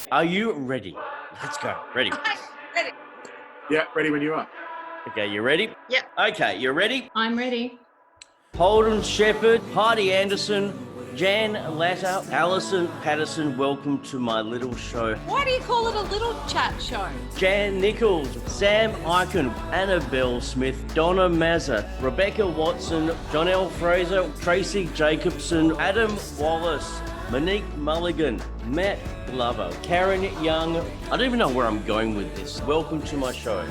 Are you ready? Let's go. Ready? Ready. Yeah, ready when you are. Okay, you ready? Yeah. Okay, you ready? I'm ready. Holden Shepherd, Heidi Anderson, Jan Latta, Alison Patterson, welcome to my little show. Why do you call it a little chat show? Jan Nichols, Sam Eichen, Annabelle Smith, Donna Mazza, Rebecca Watson, Jonelle Fraser, Tracy Jacobson, Adam Wallace, Monique Mulligan, Matt Glover, Karen Young. I don't even know where I'm going with this. Welcome to my show.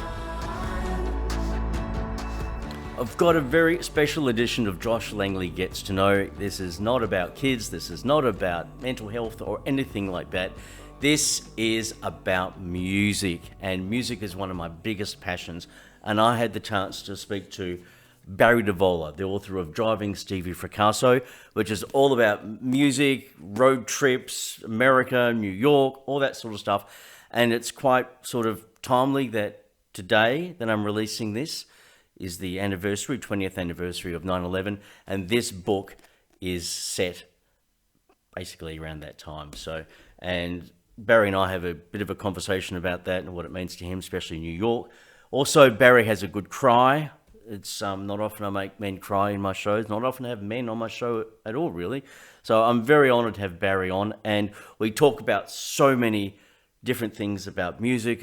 I've got a very special edition of Josh Langley Gets to Know. This is not about kids. This is not about mental health or anything like that. This is about music, and music is one of my biggest passions. And I had the chance to speak to Barry Divola, the author of Driving Stevie Fracasso, which is all about music, road trips, America, New York, all that sort of stuff. And it's quite sort of timely that today that I'm releasing this is the anniversary, 20th anniversary of 9/11, and this book is set basically around that time. So, and Barry and I have a bit of a conversation about that and what it means to him, especially in New York. Also, Barry has a good cry. It's not often I make men cry in my shows, not often I have men on my show at all, really. So I'm very honoured to have Barry on, and we talk about so many different things about music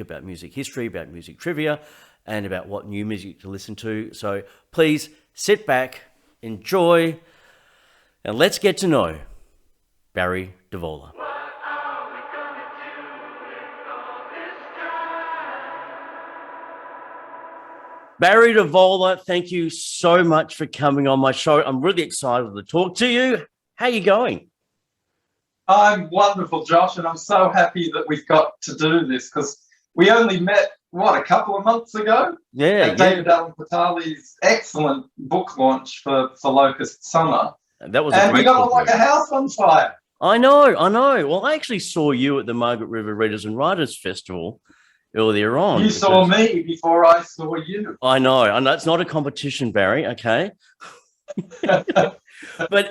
history, about music trivia, and about what new music to listen to. So please sit back, enjoy, and let's get to know Barry Divola. Barry Divola, thank you so much for coming on my show. I'm really excited to talk to you. How are you going? I'm wonderful, Josh, and I'm so happy that we've got to do this because we only met, a couple of months ago? Yeah. David Allen Patali's excellent book launch for Locust Summer. That was and we got on like a house on fire. I know. Well, I actually saw you at the Margaret River Readers and Writers Festival earlier on. You saw me before I saw you. I know. It's not a competition, Barry, okay? But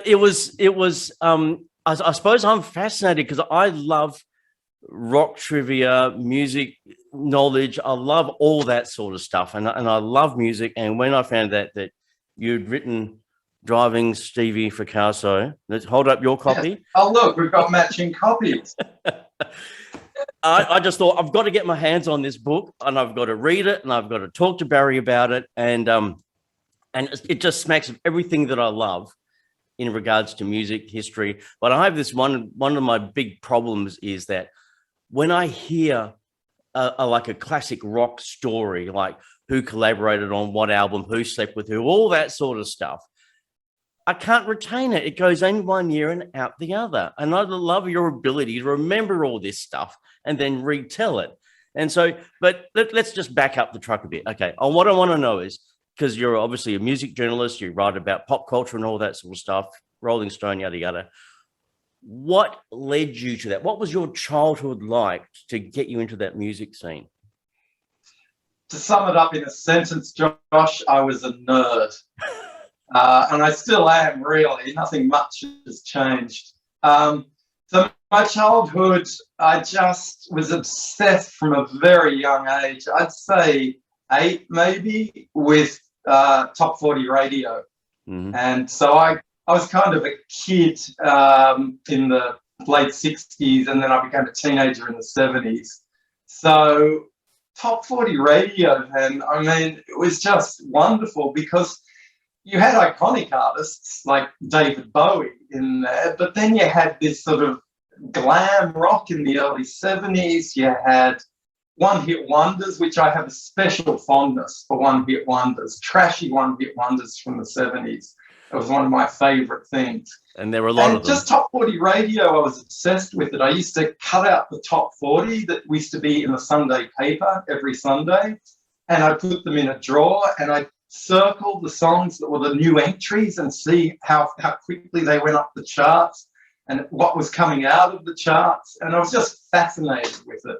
it was. I suppose I'm fascinated because I love rock trivia, music knowledge. I love all that sort of stuff, and I love music. And when I found that you'd written Driving Stevie Fracasso, let's hold up your copy. Yes. Oh, look, we've got matching copies. I just thought I've got to get my hands on this book, and I've got to read it, and I've got to talk to Barry about it, and it just smacks of everything that I love in regards to music history. But I have this one of my big problems is that when I hear like a classic rock story, like who collaborated on what album, who slept with who, all that sort of stuff, I can't retain it. It goes in one ear and out the other. And I love your ability to remember all this stuff and then retell it. And so, but let's just back up the truck a bit. Okay. What I want to know is, because you're obviously a music journalist, you write about pop culture and all that sort of stuff, Rolling Stone, yada, yada. What led you to that? What was your childhood like to get you into that music scene? To sum it up in a sentence, Josh, I was a nerd. And I still am, really. Nothing much has changed. So my childhood, I just was obsessed from a very young age. I'd say 8 maybe, with top 40 radio. Mm-hmm. And so I was kind of a kid in the late 60s, and then I became a teenager in the 70s. So top 40 radio then, I mean, it was just wonderful because you had iconic artists like David Bowie in there, but then you had this sort of glam rock in the early 70s. You had one-hit wonders, which I have a special fondness for one-hit wonders, trashy one-hit wonders from the 70s. It was one of my favourite things. And there were a lot of them. Just top 40 radio, I was obsessed with it. I used to cut out the top 40 that used to be in the Sunday paper every Sunday, and I put them in a drawer, and I circle the songs that were the new entries and see how quickly they went up the charts and what was coming out of the charts. And I was just fascinated with it.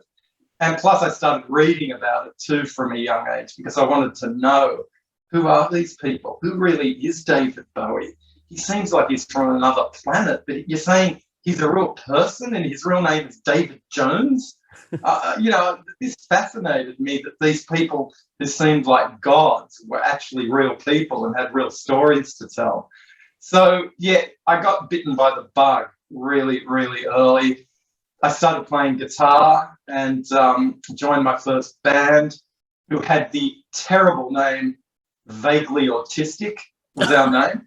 And plus I started reading about it too from a young age because I wanted to know, who are these people? Who really is David Bowie? He seems like he's from another planet, but you're saying he's a real person and his real name is David Jones. This fascinated me, that these people who seemed like gods were actually real people and had real stories to tell. So, yeah, I got bitten by the bug really, really early. I started playing guitar and joined my first band, who had the terrible name Vaguely Autistic was our name.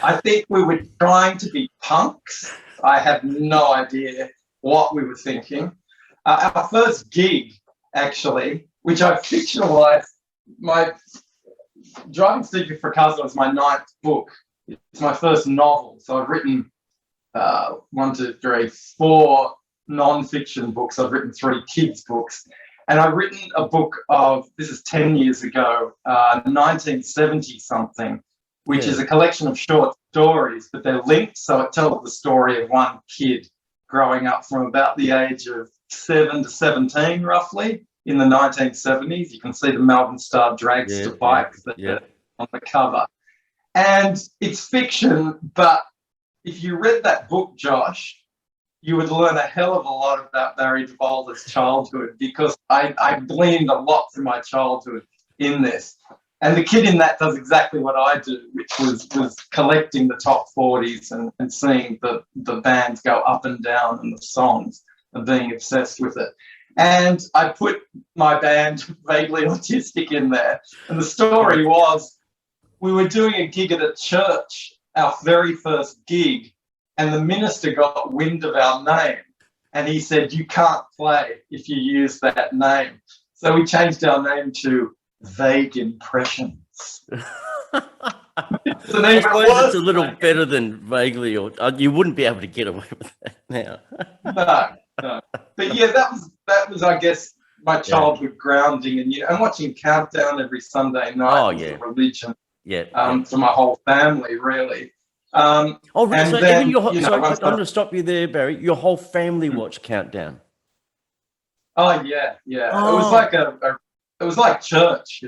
I think we were trying to be punks. I have no idea what we were thinking. Our first gig, actually, which I fictionalized, my Driving Stevie Fracasso is my 9th book. It's my first novel. So I've written 4 non-fiction books. I've written 3 kids' books. And I've written a book of, this is 10 years ago, 1970 something, which is a collection of short stories, but they're linked. So it tells the story of one kid growing up from about the age of 7 to 17, roughly, in the 1970s. You can see the Melbourne Star dragster bikes on the cover. And it's fiction, but if you read that book, Josh, you would learn a hell of a lot about Barry Divola's childhood, because I gleaned a lot from my childhood in this. And the kid in that does exactly what I do, which was collecting the top 40s and seeing the bands go up and down and the songs and being obsessed with it. And I put my band Vaguely Autistic in there. And the story was, we were doing a gig at a church, our very first gig, and the minister got wind of our name. And he said, you can't play if you use that name. So we changed our name to Vague Impressions. I suppose it's a little better than Vaguely, or you wouldn't be able to get away with that now. No. But yeah, that was I guess my childhood grounding, and watching Countdown every Sunday night was a religion. For my whole family, really. So then, even I'm going to stop you there, Barry. Your whole family watched Countdown. Oh yeah. It was like church,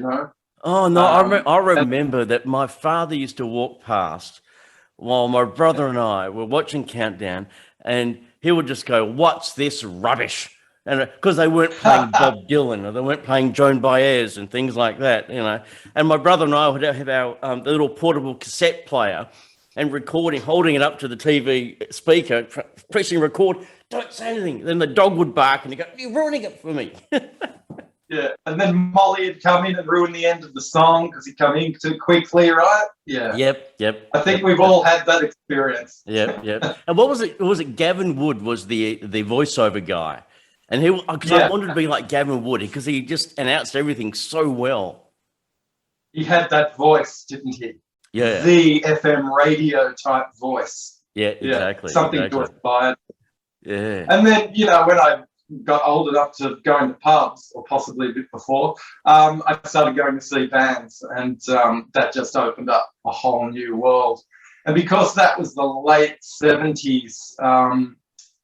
Oh no, I remember that my father used to walk past while my brother and I were watching Countdown, and he would just go, "What's this rubbish?" And because they weren't playing Bob Dylan, or they weren't playing Joan Baez and things like that, And my brother and I would have our the little portable cassette player and recording, holding it up to the TV speaker, pressing record. Don't say anything. Then the dog would bark, and he'd go, "You're ruining it for me." Yeah, and then Molly had come in and ruined the end of the song because he'd come in too quickly, right? Yeah. Yep. I think we've all had that experience. Yep. And what was it? Was it Gavin Wood was the voiceover guy? And I wanted to be like Gavin Wood because he just announced everything so well. He had that voice, didn't he? Yeah. The FM radio type voice. Yeah, exactly. Something to aspire. Yeah. And then, when I got old enough to go into pubs, or possibly a bit before, I started going to see bands, and that just opened up a whole new world. And because that was the late 70s,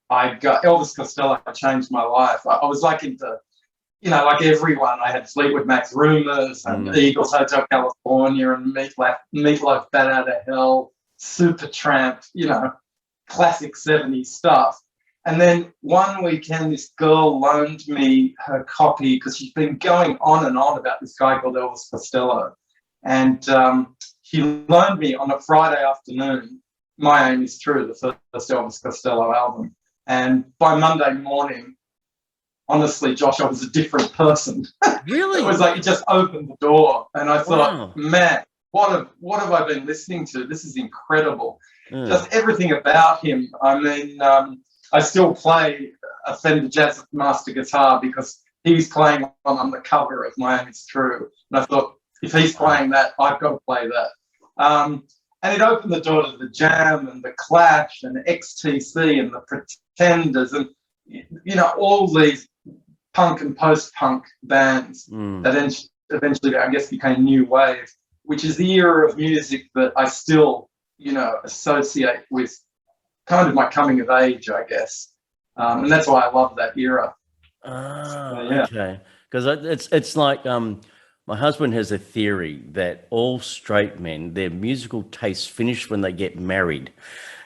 I got Elvis Costello changed my life. I was like into, like everyone. I had Fleetwood Mac's Rumours and Eagles Hotel California and Meatloaf Bat Out of Hell, Supertramp, classic 70s stuff. And then one weekend, this girl loaned me her copy because she's been going on and on about this guy called Elvis Costello. And she loaned me on a Friday afternoon My Aim Is True, the first Elvis Costello album. And by Monday morning, honestly, Josh, I was a different person. Really? It was like it just opened the door. And I thought, man, what have I been listening to? This is incredible. Just everything about him. I mean, I still play a Fender Jazzmaster guitar because he's playing on the cover of My Aim Is True. And I thought, if he's playing that, I've got to play that. And it opened the door to the Jam and the Clash and XTC and the Pretenders and, all these punk and post-punk bands that eventually, I guess, became new wave, which is the era of music that I still, associate with kind of my coming of age, I guess. And that's why I love that era. Okay. Because it's like my husband has a theory that all straight men, their musical tastes finish when they get married.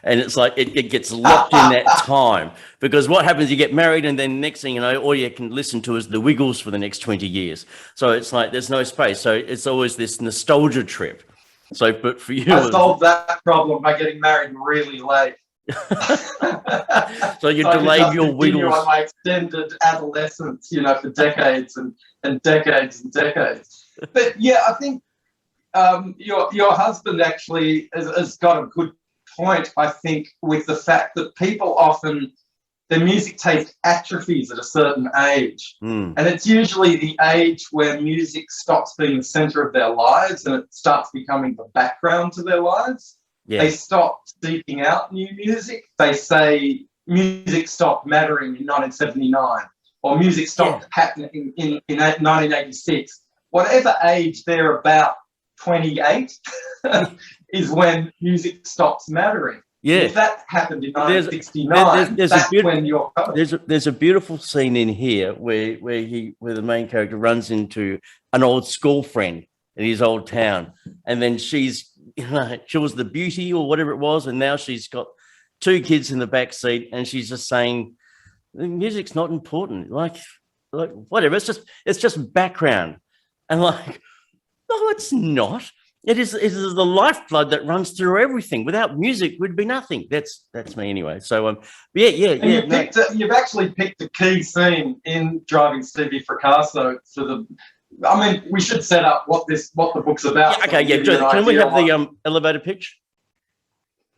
And it's like it gets locked in that time, because what happens, you get married and then next thing you know, all you can listen to is the Wiggles for the next 20 years. So it's like there's no space. So it's always this nostalgia trip. So, but for you, I solved that problem by getting married really late. so you So delayed your Wiggles. on my extended adolescence, for decades and decades and decades. But yeah, I think your husband actually has got a good point, I think, with the fact that people often, their music taste atrophies at a certain age. And it's usually the age where music stops being the center of their lives and it starts becoming the background to their lives. Yeah. They stop seeking out new music. They say music stopped mattering in 1979 or music stopped happening in 1986. Whatever age they're about, 28 is when music stops mattering. Yeah, if that happened in 1969, there's a beautiful scene in here where the main character runs into an old school friend in his old town, and then she was the beauty or whatever it was, and now she's got 2 kids in the back seat, and she's just saying the music's not important, like whatever, it's just background, and like, no, it's not. It is the lifeblood that runs through everything. Without music, we'd be nothing. That's me anyway. So you've actually picked a key scene in Driving Stevie Fracasso we should set up what the book's about. Can we have the elevator pitch?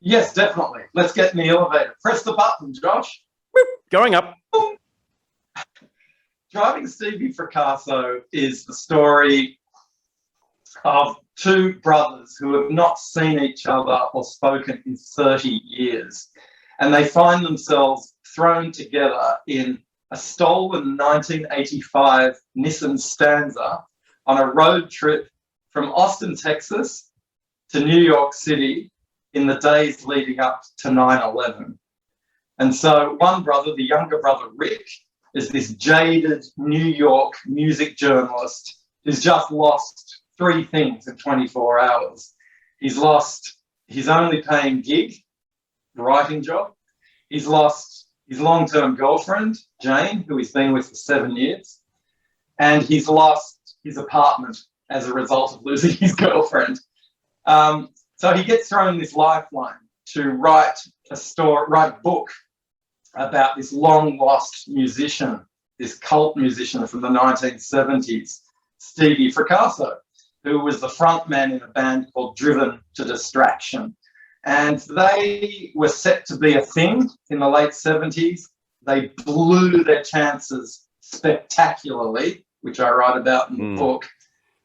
Yes, definitely. Let's get in the elevator. Press the button, Josh. Going up. Boom. Driving Stevie Fracasso is the story of 2 brothers who have not seen each other or spoken in 30 years. And they find themselves thrown together in a stolen 1985 Nissan Stanza on a road trip from Austin, Texas to New York City in the days leading up to 9/11. And so one brother, the younger brother, Rick, is this jaded New York music journalist who's just lost 3 things in 24 hours. He's lost his only paying gig, writing job. He's lost his long-term girlfriend, Jane, who he's been with for 7 years. And he's lost his apartment as a result of losing his girlfriend. So he gets thrown this lifeline to write a book about this long-lost musician, this cult musician from the 1970s, Stevie Fracasso, who was the front man in a band called Driven to Distraction. And they were set to be a thing in the late 70s. They blew their chances spectacularly, which I write about in the book.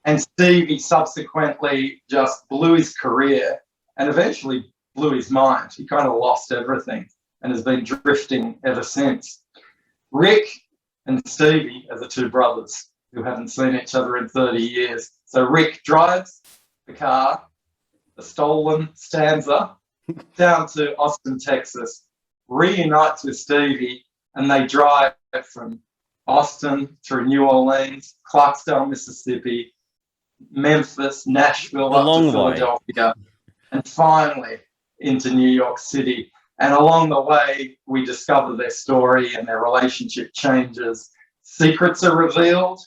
And Stevie subsequently just blew his career and eventually blew his mind. He kind of lost everything and has been drifting ever since. Rick and Stevie are the 2 brothers who haven't seen each other in 30 years. So Rick drives the car, the stolen Stanza, down to Austin, Texas, reunites with Stevie, and they drive from Austin through New Orleans, Clarksdale, Mississippi, Memphis, Nashville, up to Philadelphia, and finally into New York City. And along the way, we discover their story and their relationship changes. Secrets are revealed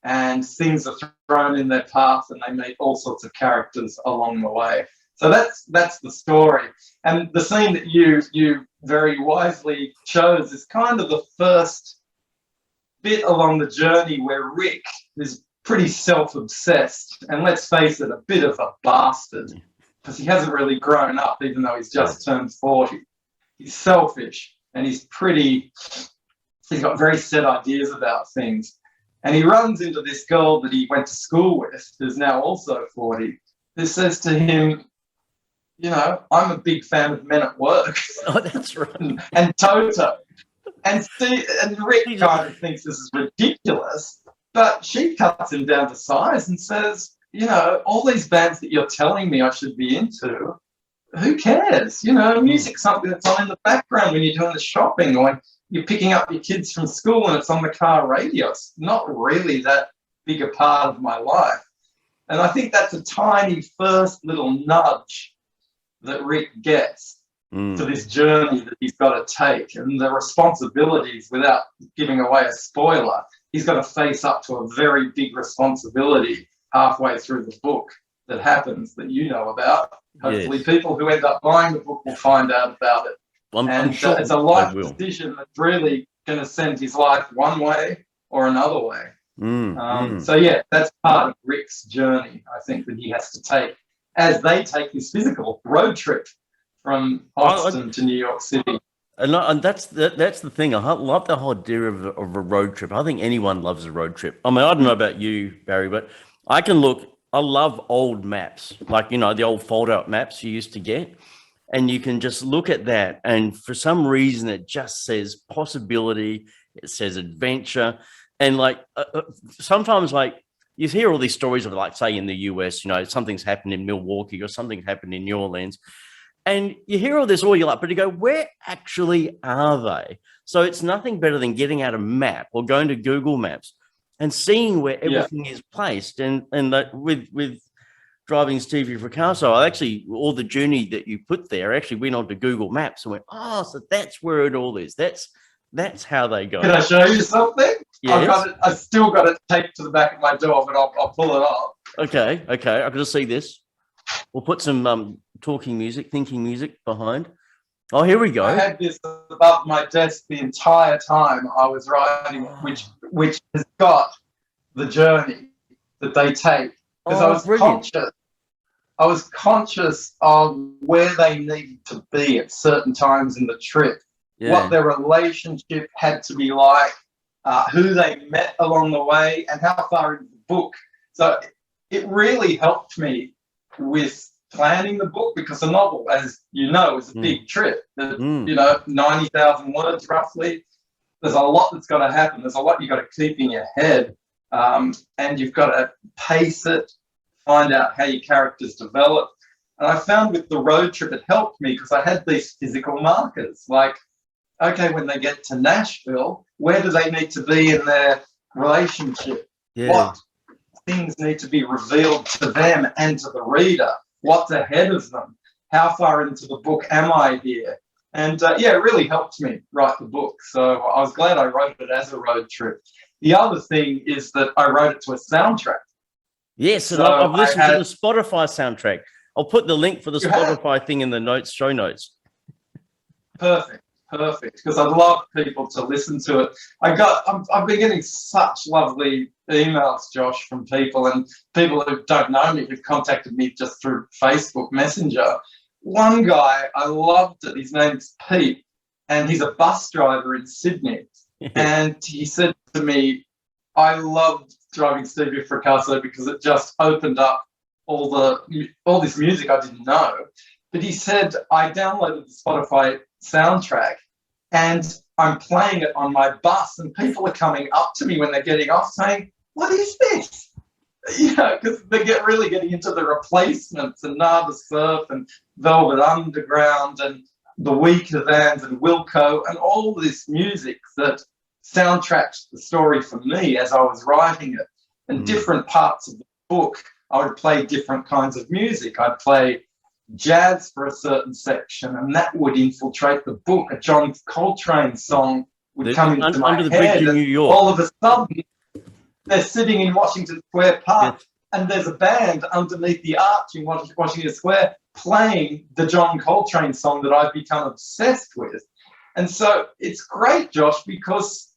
and things are thrown in their path, and they meet all sorts of characters along the way. So that's the story. And the scene that you very wisely chose is kind of the first bit along the journey where Rick is pretty self-obsessed and, let's face it, a bit of a bastard, because he hasn't really grown up even though he's just turned 40. He's selfish and he's got very set ideas about things. And he runs into this girl that he went to school with, who's now also 40, who says to him, I'm a big fan of Men at Work. Oh, that's right. and Toto. And Rick kind of thinks this is ridiculous, but she cuts him down to size and says, all these bands that you're telling me I should be into, who cares? Music's something that's on in the background when you're doing the shopping or when you're picking up your kids from school and it's on the car radio. It's not really that big a part of my life. And I think that's a tiny first little nudge that Rick gets to this journey that he's got to take, and the responsibilities, without giving away a spoiler, he's got to face up to a very big responsibility halfway through the book that happens that you know about. Hopefully people who end up buying the book will find out about it. I'm sure it's a life decision that's really going to send his life one way or another way. So yeah, that's part of Rick's journey, I think, that he has to take as they take this physical road trip from Austin to New York City. And that's the thing. I love the whole idea of a road trip. I think anyone loves a road trip. I mean, I don't know about you, Barry, but I love old maps, like, you know, the old fold-out maps you used to get. And you can just look at that, and for some reason it just says possibility, it says adventure. And like sometimes, like, you hear all these stories of, like, say in the US, you know, something's happened in Milwaukee or something happened in New Orleans, and you hear all this, all you're like, but you go, where actually are they? So it's nothing better than getting out a map or going to Google Maps and seeing where everything is placed. And that with Driving Stevie Fracasso, all the journey that you put there, I actually went onto Google Maps and went, oh, so that's where it all is. That's how they go. Can I show you something? Yes. I've still got it taped to the back of my door, but I'll pull it off. Okay. I can just see this. We'll put some thinking music behind. Oh, here we go. I had this above my desk the entire time I was writing, which has got the journey that they take. Because I was conscious of where they needed to be at certain times in the trip, what their relationship had to be like, who they met along the way, and how far into the book. So it really helped me with planning the book, because a novel, as you know, is a big trip. You know, 90,000 words roughly. There's a lot that's got to happen. There's a lot you've got to keep in your head, and you've got to pace it, find out how your characters develop. And I found with the road trip, it helped me because I had these physical markers. Like, okay, when they get to Nashville, where do they need to be in their relationship? What things need to be revealed to them and to the reader? What's ahead of them? How far into the book am I here? And it really helped me write the book. So I was glad I wrote it as a road trip. The other thing is that I wrote it to a soundtrack. Yes, and I've listened to the Spotify soundtrack. I'll put the link for the Spotify thing in the show notes. Perfect, because I'd love people to listen to it. I've been getting such lovely emails, Josh, from people, and people who don't know me who've contacted me just through Facebook Messenger. One guy, I loved it. His name's Pete, and he's a bus driver in Sydney. And he said to me, I loved Driving Stevie Fracasso because it just opened up all this music I didn't know. But he said, I downloaded the Spotify soundtrack and I'm playing it on my bus, and people are coming up to me when they're getting off saying, what is this? You know, because they really getting into the Replacements and Nada Surf and Velvet Underground and the Weaker Thans and Wilco and all this music that soundtracked the story for me as I was writing it. And different parts of the book, I would play different kinds of music. I'd play jazz for a certain section, and that would infiltrate the book. A John Coltrane song would come into my Under the head, Bridge in New York. all of a sudden they're sitting in Washington Square Park, and there's a band underneath the arch in Washington Square playing the John Coltrane song that I've become obsessed with. And so it's great, Josh, because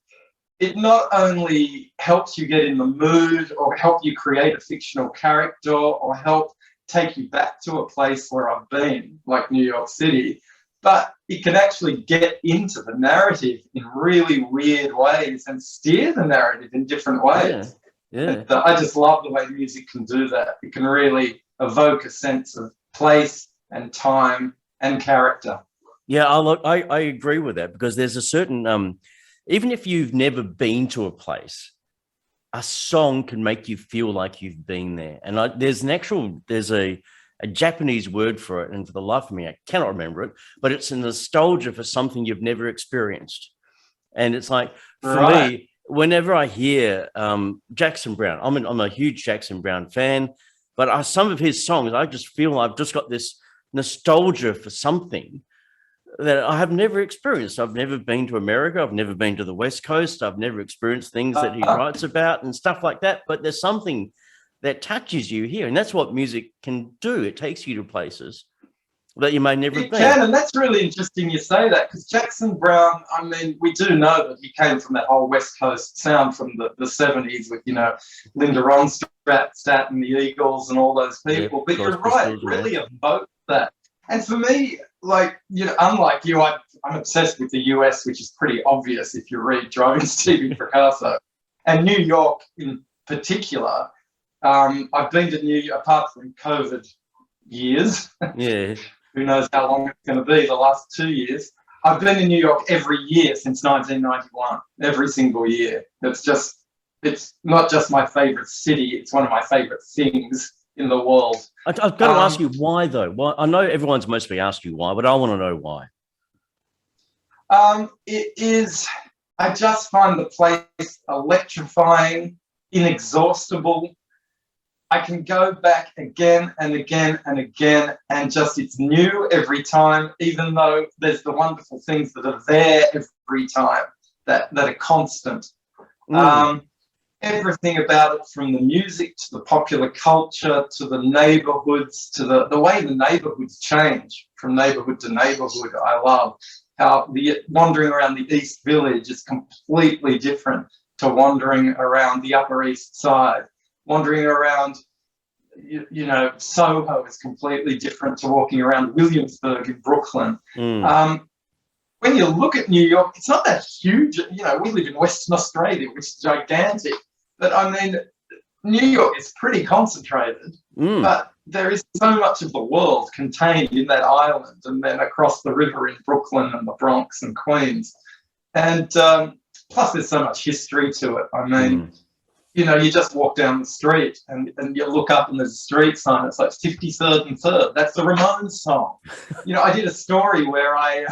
it not only helps you get in the mood or help you create a fictional character or help take you back to a place where I've been, like New York City, but it can actually get into the narrative in really weird ways and steer the narrative in different ways. And I just love the way music can do that. It can really evoke a sense of place and time and character. Yeah, I agree with that, because there's a certain, even if you've never been to a place, a song can make you feel like you've been there. And there's a Japanese word for it, and for the life of me, I cannot remember it, but it's a nostalgia for something you've never experienced. And it's like, for me, whenever I hear Jackson Browne, I'm a huge Jackson Browne fan, but some of his songs, I just feel I've just got this nostalgia for something that I have never experienced. I've never been to America. I've never been to the West Coast. I've never experienced things that he writes about and stuff like that. But there's something that touches you here. And that's what music can do. It takes you to places that you may never have been. It can, and that's really interesting you say that, because Jackson Browne, I mean, we do know that he came from that whole West Coast sound from the 70s with, Linda Ronstadt and the Eagles and all those people. But you're right, it really evoked that. And for me, unlike you, I'm obsessed with the US, which is pretty obvious if you read Driving Stevie Fracasso. And New York in particular, I've been to New York, apart from COVID years. Yeah. Who knows how long it's going to be, the last 2 years. I've been in New York every year since 1991, every single year. It's not just my favourite city, it's one of my favourite things in the world. I've got to ask you why, though. Why? I know everyone's mostly asked you why, but I want to know why. It is, I just find the place electrifying, inexhaustible. I can go back again and again and again, and just it's new every time, even though there's the wonderful things that are there every time that are constant. Everything about it, from the music to the popular culture to the neighborhoods to the way the neighborhoods change from neighborhood to neighborhood. I love how wandering around the East Village is completely different to wandering around the Upper East Side. Wandering around, Soho is completely different to walking around Williamsburg in Brooklyn. When you look at New York, it's not that huge. We live in Western Australia, which is gigantic. But, I mean, New York is pretty concentrated. But there is so much of the world contained in that island, and then across the river in Brooklyn and the Bronx and Queens. And plus there's so much history to it. I mean... you just walk down the street and you look up and there's a street sign. It's like 53rd and 3rd. That's the Ramones song. I did a story where I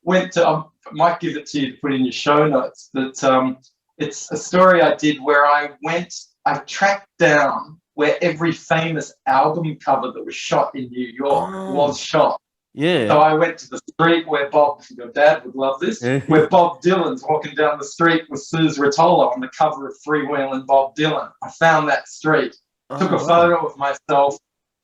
went to, I might give it to you to put in your show notes, but it's a story I did where I tracked down where every famous album cover that was shot in New York was shot. Yeah. So I went to the street where your dad would love this, where Bob Dylan's walking down the street with Suze Rotolo on the cover of Freewheelin' Bob Dylan. I found that street, took a photo of myself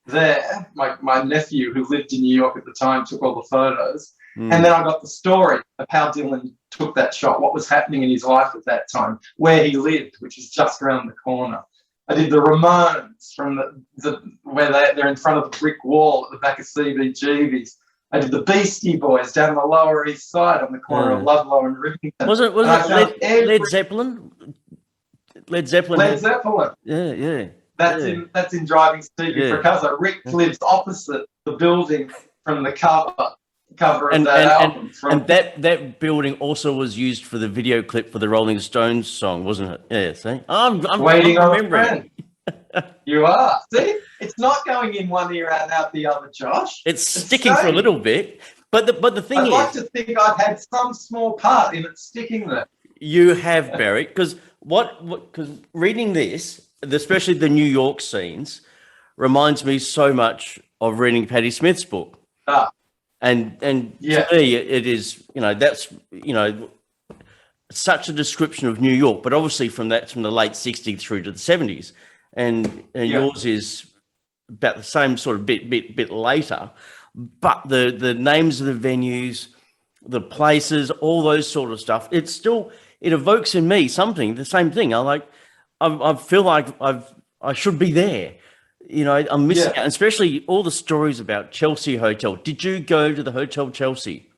there. My nephew, who lived in New York at the time, took all the photos. And then I got the story of how Dylan took that shot, what was happening in his life at that time, where he lived, which is just around the corner. I did the Ramones from where they're in front of the brick wall at the back of CBGB's. I did the Beastie Boys down the Lower East Side on the corner of Ludlow and Rivington. Was it Led Zeppelin? Led Zeppelin. Led Zeppelin. Yeah. That's in Driving Stevie Fracasso. Rick lives opposite the building from the cover of that album. And that building also was used for the video clip for the Rolling Stones song, wasn't it? Yeah, see? I'm waiting on remembering. a friend. You are. See? It's not going in one ear and out the other, Josh. It's sticking for a little bit. But the thing I'd is... like to think I've had some small part in it sticking there. You have, Barry, because reading this, especially the New York scenes, reminds me so much of reading Patti Smith's book. And to me, it is, that's, such a description of New York, but obviously from the late 60s through to the 70s. And yours is about the same sort of bit later. But the names of the venues, the places, all those sort of stuff, it evokes in me something, the same thing. I feel like I should be there. I'm missing out, especially all the stories about Chelsea Hotel. Did you go to the Hotel Chelsea?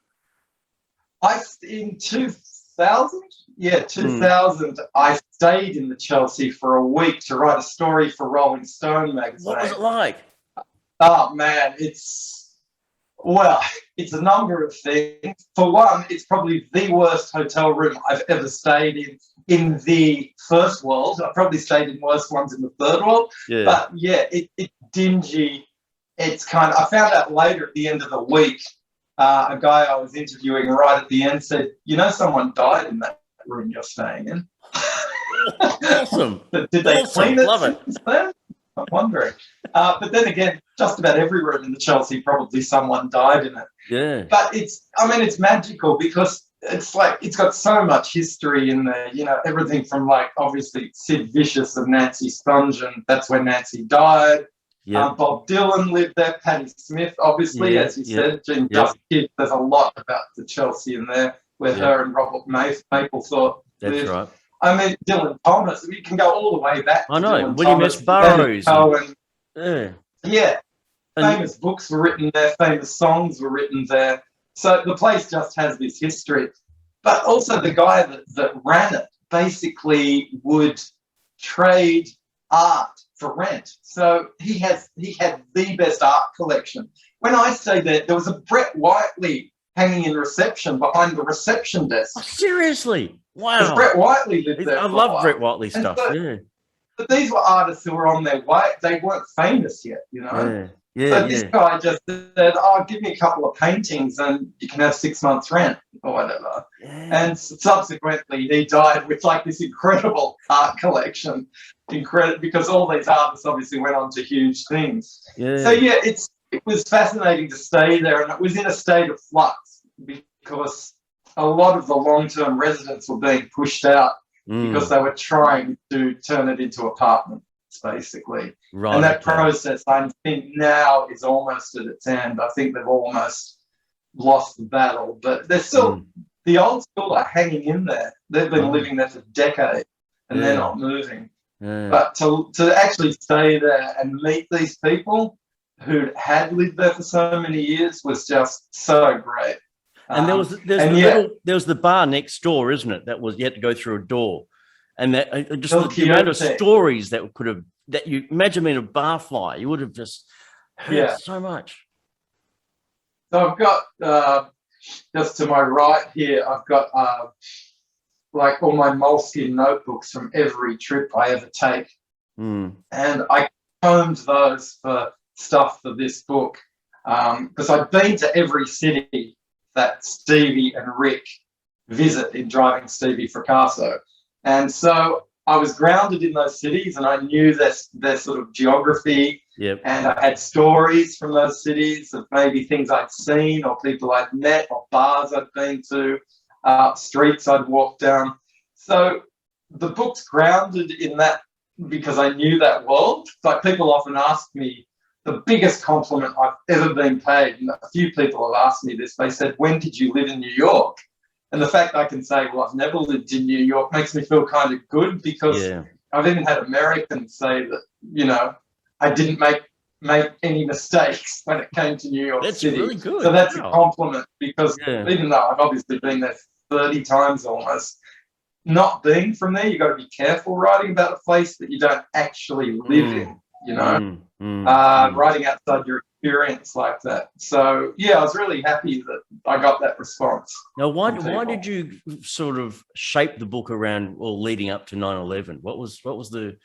In 2000? Yeah, 2000. I stayed in the Chelsea for a week to write a story for Rolling Stone magazine. What was it like? Oh, man, it's a number of things. For one, it's probably the worst hotel room I've ever stayed in the first world. I've probably stayed in worse ones in the third world. Yeah. But it's dingy. It's I found out later at the end of the week, a guy I was interviewing right at the end said, someone died in that room you're staying in. Awesome. Did they clean it? Love it. I'm wondering. But then again, just about every room in the Chelsea, probably someone died in it. Yeah. But it's magical because it's like it's got so much history in there. You know, everything from like obviously Sid Vicious and Nancy Spungen. That's when Nancy died. Yeah. Bob Dylan lived there. Patti Smith, obviously, as you said. Jean Just Kid. There's a lot about the Chelsea in there where her and Robert Mapplethorpe lived. Right. I mean, Dylan Thomas. You can go all the way back. I know. Dylan William Thomas, S. Burroughs. Cohen. Yeah. Famous books were written there. Famous songs were written there. So the place just has this history. But also the guy that ran it basically would trade art for rent. So he had the best art collection. When I stayed there was a Brett Whiteley hanging in reception behind the reception desk. Oh, seriously? Wow. Because Brett Whiteley lived there. I love Brett Whiteley stuff. But these were artists who were on their way. They weren't famous yet, you know. So this guy just said, "Oh, give me a couple of paintings and you can have 6 months rent or whatever." And subsequently, he died with like this incredible art collection, because all these artists obviously went on to huge things. So it was fascinating to stay there, and it was in a state of flux because a lot of the long-term residents were being pushed out because they were trying to turn it into apartments, basically. Right. And that process, I think, now is almost at its end. I think they've almost lost the battle, but they're still the old school are hanging in there. They've been living there for decades, and they're not moving. But to actually stay there and meet these people who had lived there for so many years was just so great. And there was the bar next door, isn't it? You had to go through a door, and that just the amount of stories that you imagine being a barfly, you would have just heard so much. So I've got just to my right here, I've got like all my moleskin notebooks from every trip I ever take, and I combed those for stuff for this book because I've been to every city that Stevie and Rick visit in Driving Stevie Fracasso. And so I was grounded in those cities and I knew their sort of geography. And I had stories from those cities of maybe things I'd seen or people I'd met or bars I'd been to, streets I'd walked down. So the book's grounded in that because I knew that world. Like people often ask me, the biggest compliment I've ever been paid, and a few people have asked me this, they said, "When did you live in New York?" And the fact I can say, well, I've never lived in New York makes me feel kind of good because I've even had Americans say that, you know, I didn't make any mistakes when it came to New York City. That's really good. So that's a compliment because even though I've obviously been there 30 times almost, not being from there, you've got to be careful writing about a place that you don't actually live in, you know, writing outside your experience like that. So, I was really happy that I got that response. Now, why did you sort of shape the book around or leading up to 9/11? What was the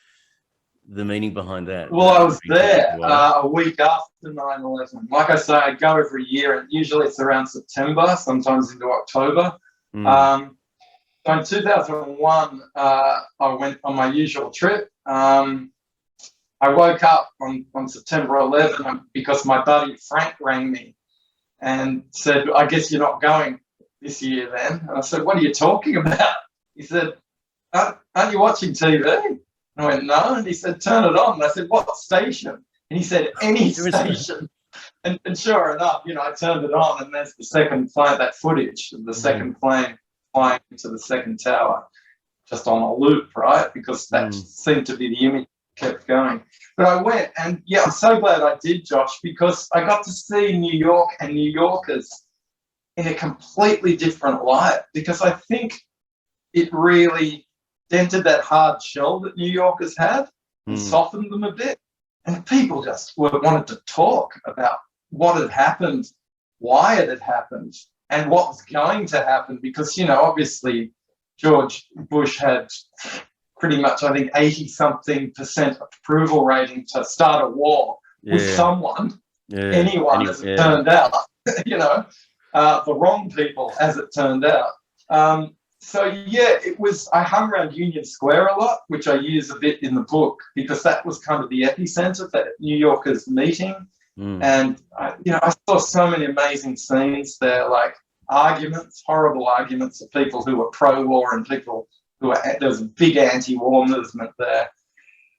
meaning behind that? Well, I was there a week after 9/11. Like I say, I go every year, and usually it's around September, sometimes into October. So in 2001, I went on my usual trip. I woke up on September 11 because my buddy Frank rang me and said, "I guess you're not going this year then." And I said, "What are you talking about?" He said, "Aren't you watching TV?" And I went, "No." And he said, "Turn it on." And I said, "What station?" And he said, "Any station." And sure enough, you know, I turned it on and there's the second plane, that footage of the second plane flying into the second tower, just on a loop, right? Because that seemed to be the image kept going. But I went, and I'm so glad I did, Josh, because I got to see New York and New Yorkers in a completely different light, because I think it really dented that hard shell that New Yorkers had and softened them a bit. And people just wanted to talk about what had happened, why it had happened, and what was going to happen, because, you know, obviously George Bush had pretty much, I think, 80-something% approval rating to start a war with someone, anyone, as it turned out, you know, the wrong people, as it turned out. So yeah, I hung around Union Square a lot, which I use a bit in the book because that was kind of the epicenter for New Yorkers meeting. And I saw so many amazing scenes there, like arguments, horrible arguments of people who were pro-war and people who were, there was a big anti-war movement there.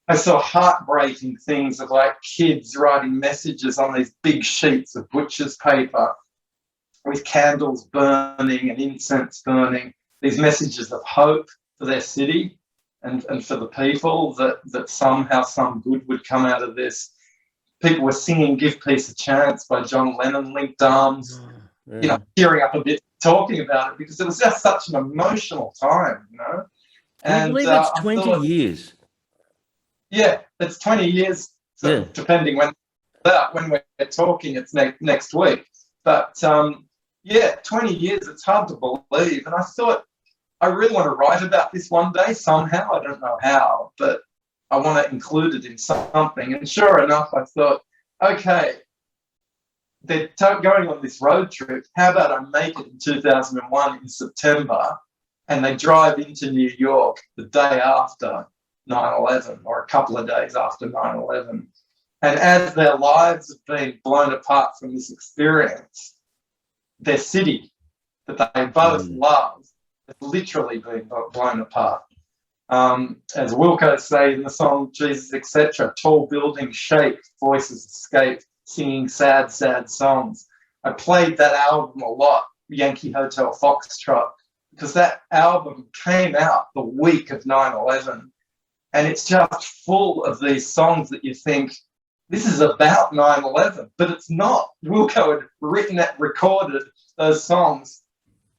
I saw heartbreaking things of like kids writing messages on these big sheets of butcher's paper with candles burning and incense burning, these messages of hope for their city and for the people, that somehow some good would come out of this. People were singing Give Peace a Chance by John Lennon, linked arms, tearing up a bit, talking about it, because it was just such an emotional time, And I believe it's 20 years. Yeah, it's 20 years, so depending when we're talking, it's next week. But 20 years, it's hard to believe. And I thought, I really want to write about this one day somehow. I don't know how, but I want to include it in something. And sure enough, I thought, okay, they're going on this road trip. How about I make it in 2001 in September, and they drive into New York the day after 9/11, or a couple of days after 9/11. And as their lives have been blown apart from this experience, their city that they both love has literally been blown apart. As Wilco say in the song Jesus, etc., tall buildings shake, voices escape, singing sad, sad songs. I played that album a lot, Yankee Hotel Foxtrot, because that album came out the week of 9/11. And it's just full of these songs that you think, this is about 9/11, but it's not. Wilco had recorded those songs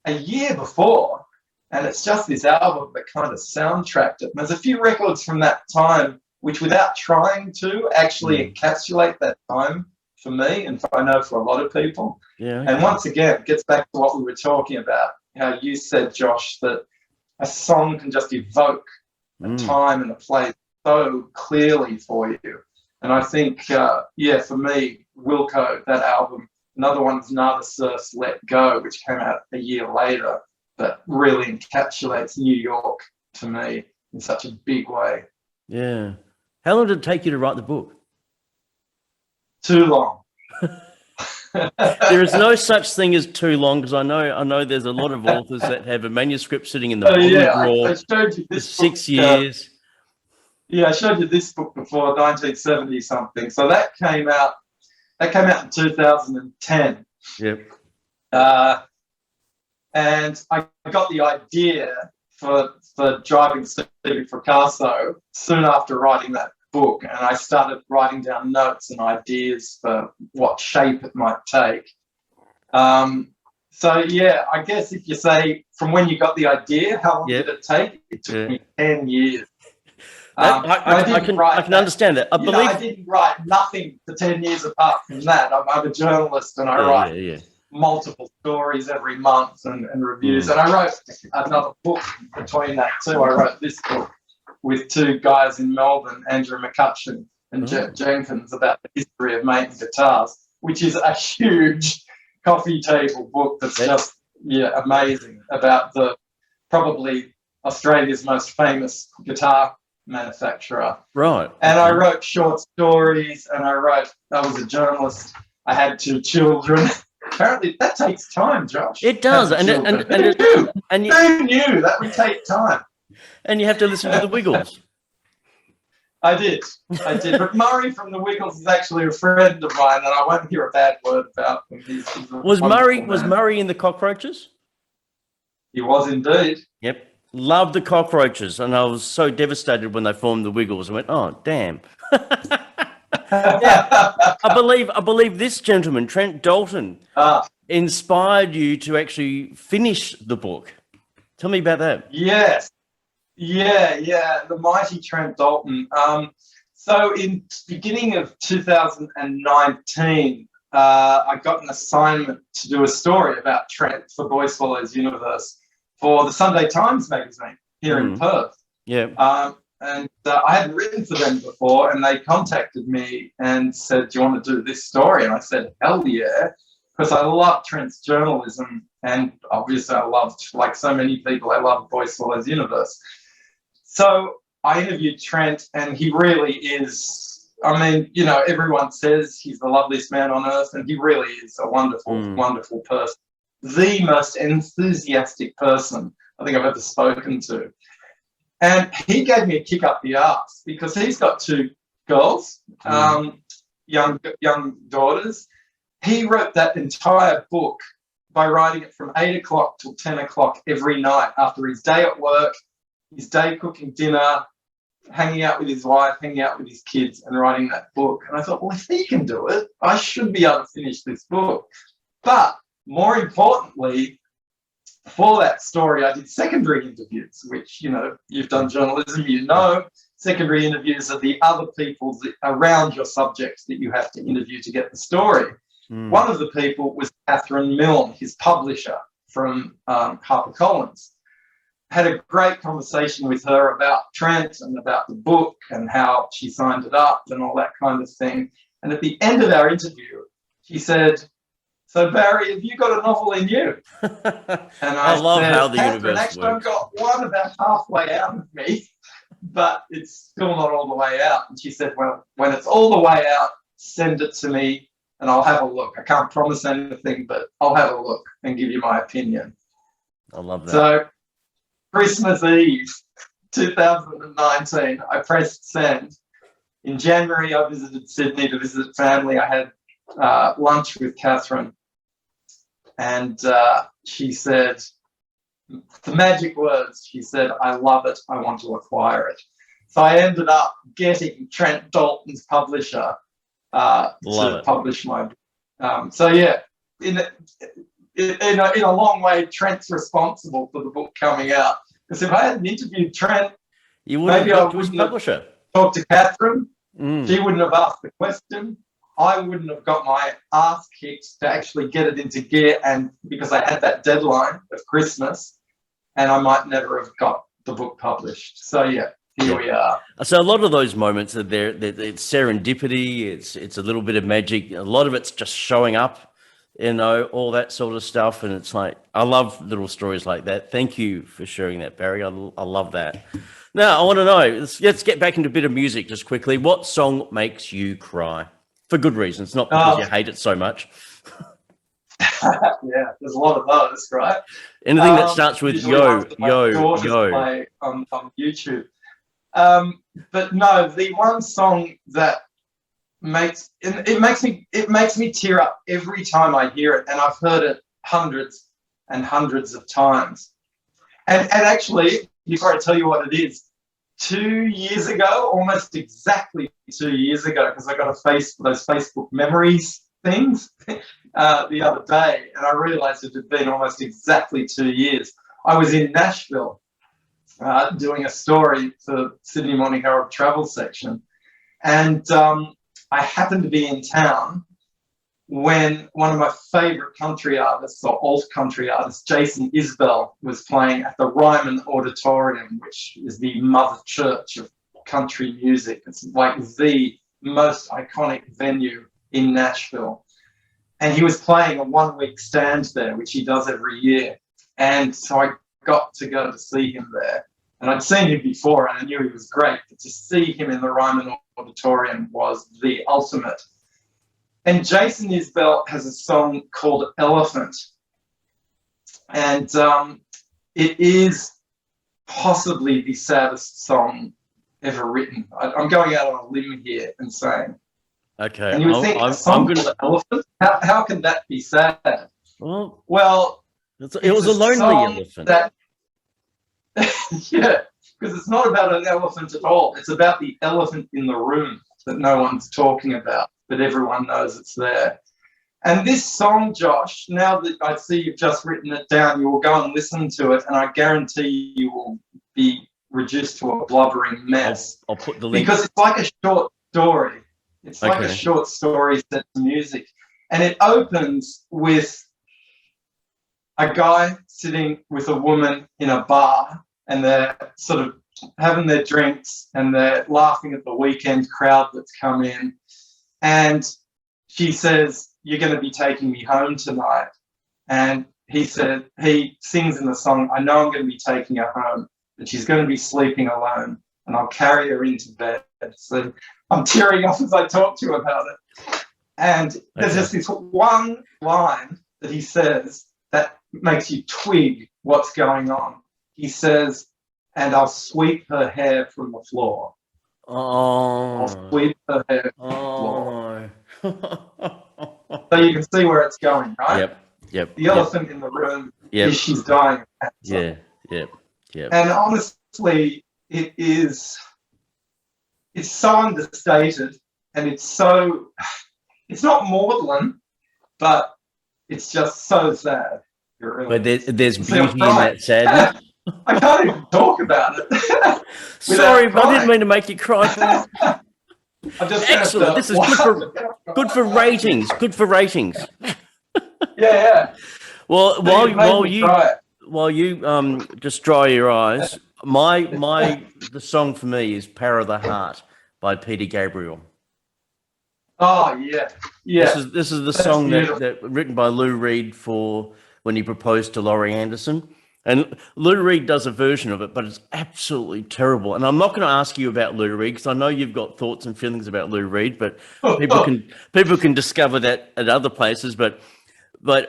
a year before, and it's just this album that kind of soundtracked it. And there's a few records from that time which, without trying to, actually encapsulate that time for me, and I know for a lot of people. Yeah. And once again, it gets back to what we were talking about, how you said, Josh, that a song can just evoke a time and a place so clearly for you. And I think, for me, Wilco, that album, another one is Nada Surf's Let Go, which came out a year later, that really encapsulates New York to me in such a big way. Yeah. How long did it take you to write the book? Too long. There is no such thing as too long, because I know there's a lot of authors that have a manuscript sitting in the bottom drawer. I showed you this for 6 years. I showed you this book before, 1970 something. So that came out in 2010. Yep. And I got the idea for Driving Stevie Fracasso soon after writing that book, and I started writing down notes and ideas for what shape it might take. I guess if you say from when you got the idea, how long did it take? It took me 10 years. I can understand that. I didn't write nothing for 10 years apart from that. I'm a journalist, and I write multiple stories every month and reviews. And I wrote another book between that too. I wrote this book with two guys in Melbourne, Andrew McCutcheon and Jeff Jenkins, about the history of making guitars, which is a huge coffee table book that's just amazing, about the probably Australia's most famous guitar manufacturer. Right. And I wrote short stories, and I was a journalist. I had 2 children. Apparently that takes time, Josh. It does. Who knew that would take time? And you have to listen to the Wiggles. I did. But Murray from the Wiggles is actually a friend of mine, and I won't hear a bad word about him. He's was Murray in the Cockroaches? He was indeed. Yep. Loved the Cockroaches, and I was so devastated when they formed the Wiggles. I went, oh, damn. I believe this gentleman, Trent Dalton, inspired you to actually finish the book. Tell me about that. Yes. Yeah, the mighty Trent Dalton. So in beginning of 2019, I got an assignment to do a story about Trent for Boy Swallows Universe for the Sunday Times magazine here in Perth. Yeah. And I hadn't written for them before, and they contacted me and said, do you want to do this story? And I said, hell yeah. because I love Trent's journalism, and obviously I loved, like so many people, I love Boy Swallows Universe. So I interviewed Trent, and he really is, I mean, you know, everyone says he's the loveliest man on earth, and he really is a wonderful, wonderful person. The most enthusiastic person I think I've ever spoken to. And he gave me a kick up the arse because he's got two girls, young daughters. He wrote that entire book by writing it from 8 o'clock till 10 o'clock every night after his day at work, his day cooking dinner, hanging out with his wife, hanging out with his kids, and writing that book. And I thought, well, if he can do it, I should be able to finish this book. But more importantly, for that story, I did secondary interviews, which, you know, you've done journalism, you know, secondary interviews are the other people around your subjects that you have to interview to get the story. One of the people was Catherine Milne, his publisher from HarperCollins. Had a great conversation with her about Trent and about the book and how she signed it up and all that kind of thing. And at the end of our interview, she said, "So Barry, have you got a novel in you?" And I love said, how the Catherine, universe actually, works. I've got one about halfway out of me, but it's still not all the way out. And she said, "Well, when it's all the way out, send it to me and I'll have a look. I can't promise anything, but I'll have a look and give you my opinion." I love that. So Christmas Eve 2019, I pressed send. In January, I visited Sydney to visit family. I had lunch with Catherine, and she said the magic words. She said, "I love it. I want to acquire it." So I ended up getting Trent Dalton's publisher to publish my book. So yeah, in a long way, Trent's responsible for the book coming out. Because if I hadn't interviewed Trent, you wouldn't maybe I have to his wouldn't have publisher. talked to Catherine. She wouldn't have asked the question. I wouldn't have got my ass kicked to actually get it into gear, and because I had that deadline of Christmas, and I might never have got the book published. So yeah, here we are. So a lot of those moments are there. It's serendipity. It's a little bit of magic. A lot of it's just showing up, you know, all that sort of stuff. And it's like, I love little stories like that. Thank you for sharing that, Barry. I love that. Now, I want to know, let's get back into a bit of music just quickly. What song makes you cry? For good reasons, not because you hate it so much. Yeah, there's a lot of those, right? Anything that starts with yo, play on YouTube. But no, the one song that makes me tear up every time I hear it, and I've heard it hundreds and hundreds of times. And actually, before I tell you what it is, 2 years ago, almost exactly 2 years ago, because I got those Facebook memories things the other day, and I realized it had been almost exactly 2 years. I was in Nashville doing a story for Sydney Morning Herald travel section, and I happened to be in town when one of my favorite country artists, or alt country artist, Jason Isbell, was playing at the Ryman Auditorium, which is the mother church of country music. It's like the most iconic venue in Nashville. And he was playing a 1 week stand there, which he does every year. And so I got to go to see him there. And I'd seen him before and I knew he was great, but to see him in the Ryman Auditorium was the ultimate. And Jason Isbell has a song called Elephant. And it is possibly the saddest song ever written. I'm going out on a limb here and saying. Okay. And you would think a song called Elephant? How can that be sad? Well, it was a lonely elephant. Yeah, because it's not about an elephant at all. It's about the elephant in the room that no one's talking about, but everyone knows it's there. And this song, Josh, now that I see you've just written it down, you will go and listen to it, and I guarantee you will be reduced to a blubbering mess. I'll put the link. Because it's like a short story. It's like a short story set to music. And it opens with a guy sitting with a woman in a bar, and they're sort of having their drinks and they're laughing at the weekend crowd that's come in. And she says, "You're going to be taking me home tonight." And he said, he sings in the song, "I know I'm going to be taking her home, but she's going to be sleeping alone, and I'll carry her into bed." So I'm tearing up as I talk to you about it. And there's just this one line that he says that makes you twig what's going on. He says, "And I'll sweep her hair from the floor." Oh. I'll sweep her hair from the floor. So you can see where it's going, right? Yep. The elephant in the room is she's dying of cancer. Yeah. And honestly, it's so understated, and it's not maudlin, but it's just so sad. But there's beauty in that sadness. I can't even talk about it. Sorry, but I didn't mean to make you cry. Excellent. This is good for ratings. Good for ratings. Yeah. Well, So while you just dry your eyes, the song for me is "Power of the Heart" by Peter Gabriel. Oh yeah. This is the song that written by Lou Reed for when he proposed to Laurie Anderson. And Lou Reed does a version of it, but it's absolutely terrible. And I'm not going to ask you about Lou Reed because I know you've got thoughts and feelings about Lou Reed, but people can discover that at other places. But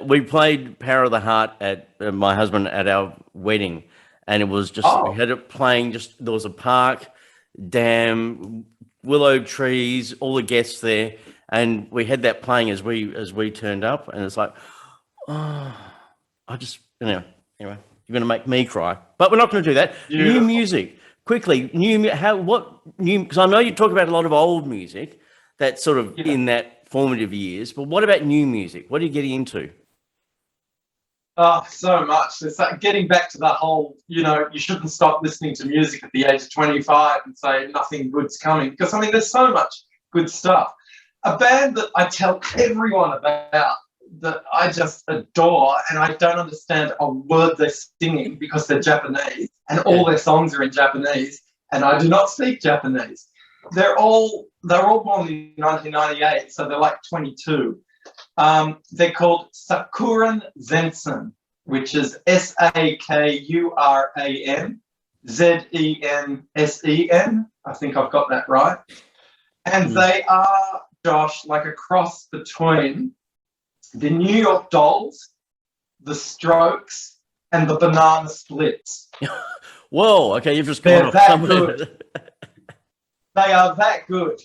we played "Power of the Heart" at my husband at our wedding, and it was just we had it playing. Just there was a park, dam, willow trees, all the guests there, and we had that playing as we turned up, and it's like, I just anyway. You're going to make me cry, but we're not going to do that. Beautiful. New music, quickly. Because I know you talk about a lot of old music that's sort of in that formative years, but what about new music? What are you getting into? Oh, so much. It's like getting back to that whole, you shouldn't stop listening to music at the age of 25 and say nothing good's coming. Because, there's so much good stuff. A band that I tell everyone about that I just adore, and I don't understand a word they're singing because they're Japanese and all their songs are in Japanese, and I do not speak Japanese. They're all born in 1998, so they're like 22. They're called Sakuran Zensen, which is Sakuran Zensen. I think I've got that right. And they are, Josh, like a cross between the New York Dolls, the Strokes, and the Banana Splits. Whoa, okay, you've just gone off somewhere. They are that good.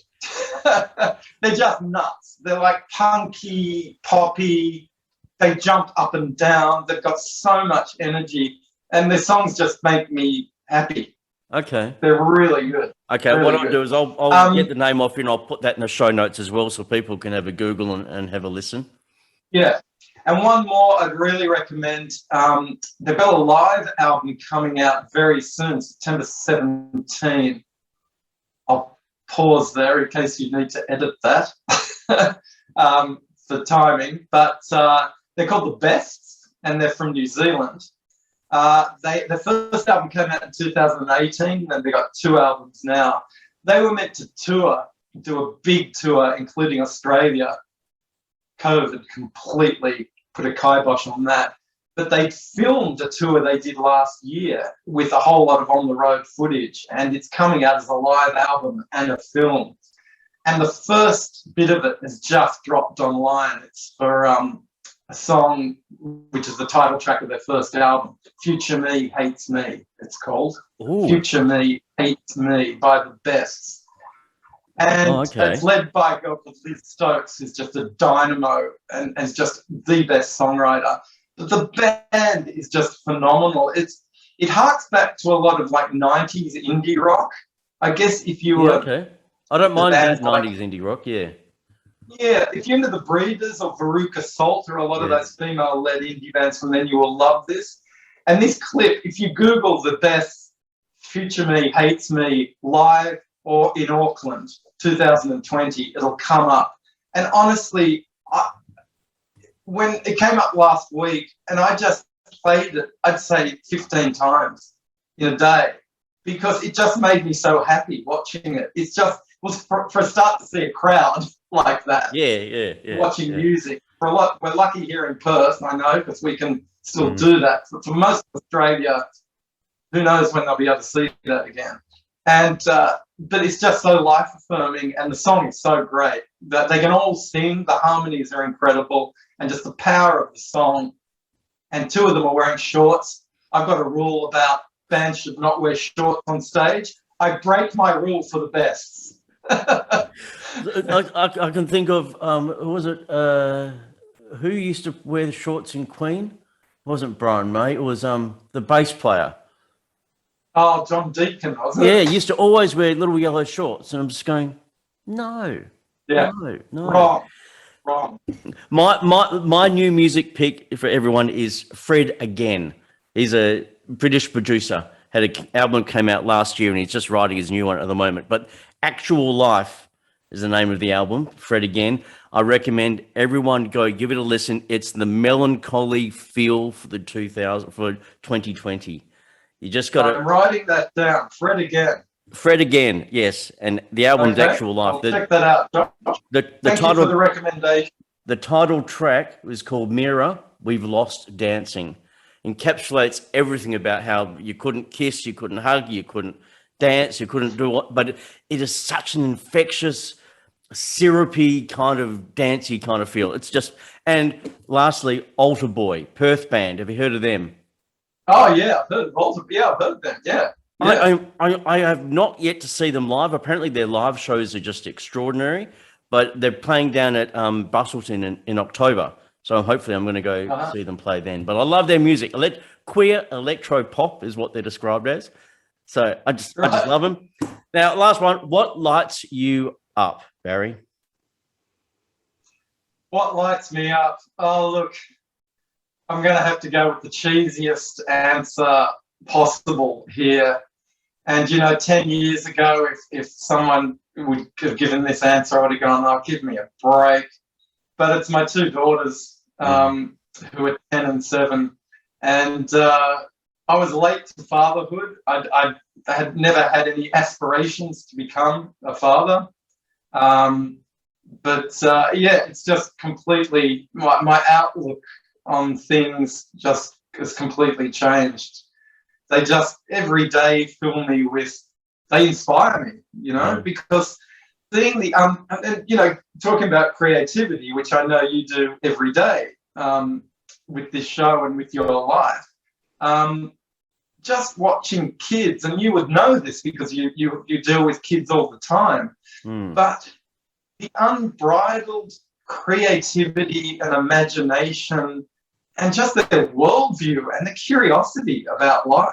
They're just nuts. They're like punky, poppy. They jump up and down. They've got so much energy, and their songs just make me happy. Okay. They're really good. Okay, really what I'll do is I'll get the name off you and I'll put that in the show notes as well so people can have a Google and have a listen. Yeah. And one more I'd really recommend. They've got a live album coming out very soon, September 17. I'll pause there in case you need to edit that for timing. But they're called The Bests, and they're from New Zealand. Their first album came out in 2018, and they've got 2 albums now. They were meant to do a big tour, including Australia. COVID completely put a kibosh on that. But they filmed a tour they did last year with a whole lot of on-the-road footage, and it's coming out as a live album and a film. And the first bit of it has just dropped online. It's for a song which is the title track of their first album, Future Me Hates Me, it's called. Ooh. Future Me Hates Me by The Bests. And it's led by a girl called Liz Stokes, who's just a dynamo and is just the best songwriter. But the band is just phenomenal. It harks back to a lot of like 90s indie rock. I guess if you were... Okay. I don't mind that 90s indie rock, yeah. Yeah, if you're into the Breeders or Veruca Salt or a lot of those female-led indie bands from then, you will love this. And this clip, if you Google The Best Future Me Hates Me live or in Auckland, 2020, it'll come up. And honestly, when it came up last week, and I just played it, I'd say 15 times in a day, because it just made me so happy watching it. It's just, was for a start to see a crowd like that. Yeah. Watching music. We're lucky here in Perth, I know, because we can still do that. But for most of Australia, who knows when they'll be able to see that again. And but it's just so life affirming, and the song is so great that they can all sing. The harmonies are incredible, and just the power of the song. And two of them are wearing shorts. I've got a rule about bands should not wear shorts on stage. I break my rule for the best. I can think of who was it? Who used to wear the shorts in Queen? It wasn't Brian May. It was the bass player. Oh, John Deacon, wasn't Yeah, it? he used to always wear little yellow shorts, and I'm just going, no. Wrong. My new music pick for everyone is Fred Again. He's a British producer. Had an album came out last year, and he's just writing his new one at the moment. But Actual Life is the name of the album, Fred Again. I recommend everyone go give it a listen. It's the melancholy feel for the 2020. You just got to. I'm writing that down. Fred Again, yes, and the album's Actual Life. I'll check that out. The Thank title you for the recommendation. The title track is called Mirror, We've Lost Dancing. Encapsulates everything about how you couldn't kiss, you couldn't hug, you couldn't dance, you couldn't do what, but it is such an infectious, syrupy kind of dancey kind of feel. It's just, and lastly, Altar Boy, Perth band. Have you heard of them? Oh yeah, I've heard of Altar. Yeah, I've heard of them. Yeah. I have not yet to see them live. Apparently their live shows are just extraordinary, but they're playing down at Busselton in October. So hopefully I'm going to go see them play then. But I love their music. Queer electro pop is what they're described as. So I just love them. Now, last one. What lights you up, Barry? What lights me up? Oh, look, I'm going to have to go with the cheesiest answer possible here. And, 10 years ago, if someone would have given this answer, I would have gone, oh, give me a break. But it's my two daughters who are 10 and 7. And I was late to fatherhood. I had never had any aspirations to become a father. It's just completely, my outlook on things just has completely changed. They just every day fill me with, they inspire me, because seeing the, talking about creativity, which I know you do every day with this show and with your life, just watching kids, and you would know this because you deal with kids all the time, but the unbridled creativity and imagination and just their worldview and the curiosity about life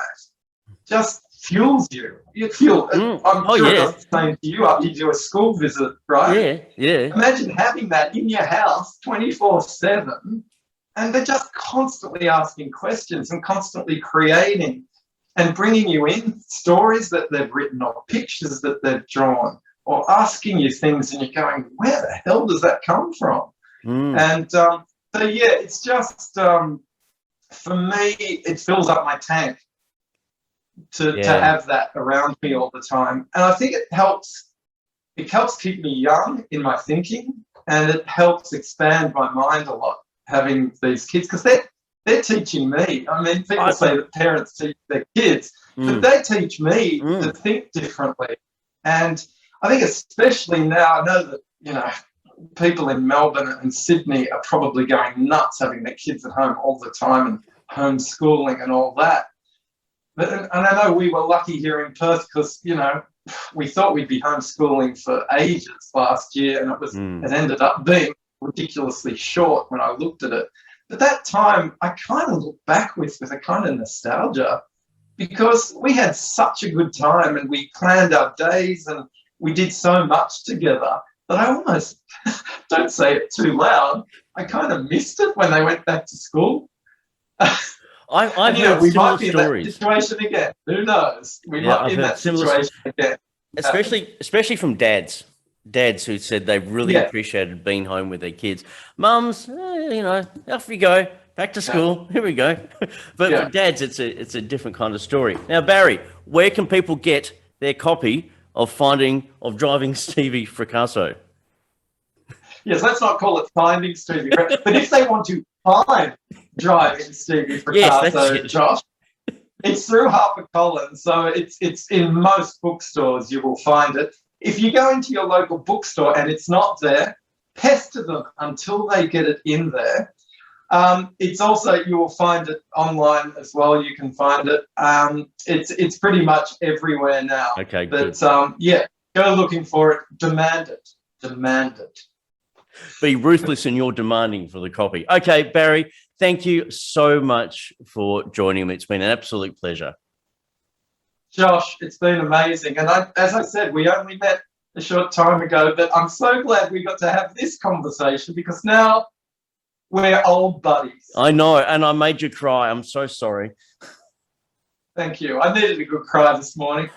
just fuels you. You feel, I'm sure it does the same to you after you do a school visit, right? Yeah. Imagine having that in your house 24/7, and they're just constantly asking questions and constantly creating and bringing you in stories that they've written or pictures that they've drawn or asking you things, and you're going, where the hell does that come from? And it's just, for me, it fills up my tank to have that around me all the time. And I think it helps keep me young in my thinking, and it helps expand my mind a lot, having these kids, because they're teaching me. I mean, people say that parents teach their kids, but they teach me to think differently. And I think especially now, I know that, people in Melbourne and Sydney are probably going nuts having their kids at home all the time and homeschooling and all that. And I know we were lucky here in Perth because, we thought we'd be homeschooling for ages last year, and it ended up being ridiculously short when I looked at it. But that time, I kind of look back with a kind of nostalgia, because we had such a good time and we planned our days and we did so much together that I almost, don't say it too loud, I kind of missed it when they went back to school. I've heard we similar might be stories. In that situation again. Who knows? We might be in that situation again. Especially from dads who said they really appreciated being home with their kids. Mums, off we go, back to school. Here we go. But for dads, it's a different kind of story. Now, Barry, where can people get their copy of Driving Stevie Fracasso. Yes, let's not call it finding Stevie. But if they want to find Driving Stevie Fracasso, it. Josh, it's through HarperCollins. So it's in most bookstores you will find it. If you go into your local bookstore and it's not there, pester them until they get it in there. It's also, you will find it online as well. You can find it. It's pretty much everywhere now. Okay, but good. yeah, go looking for it. Demand it. Demand it. Be ruthless in your demanding for the copy. Okay, Barry, thank you so much for joining me. It's been an absolute pleasure. Josh, it's been amazing. And as I said, we only met a short time ago, but I'm so glad we got to have this conversation because now we're old buddies. I know, and I made you cry. I'm so sorry. Thank you. I needed a good cry this morning.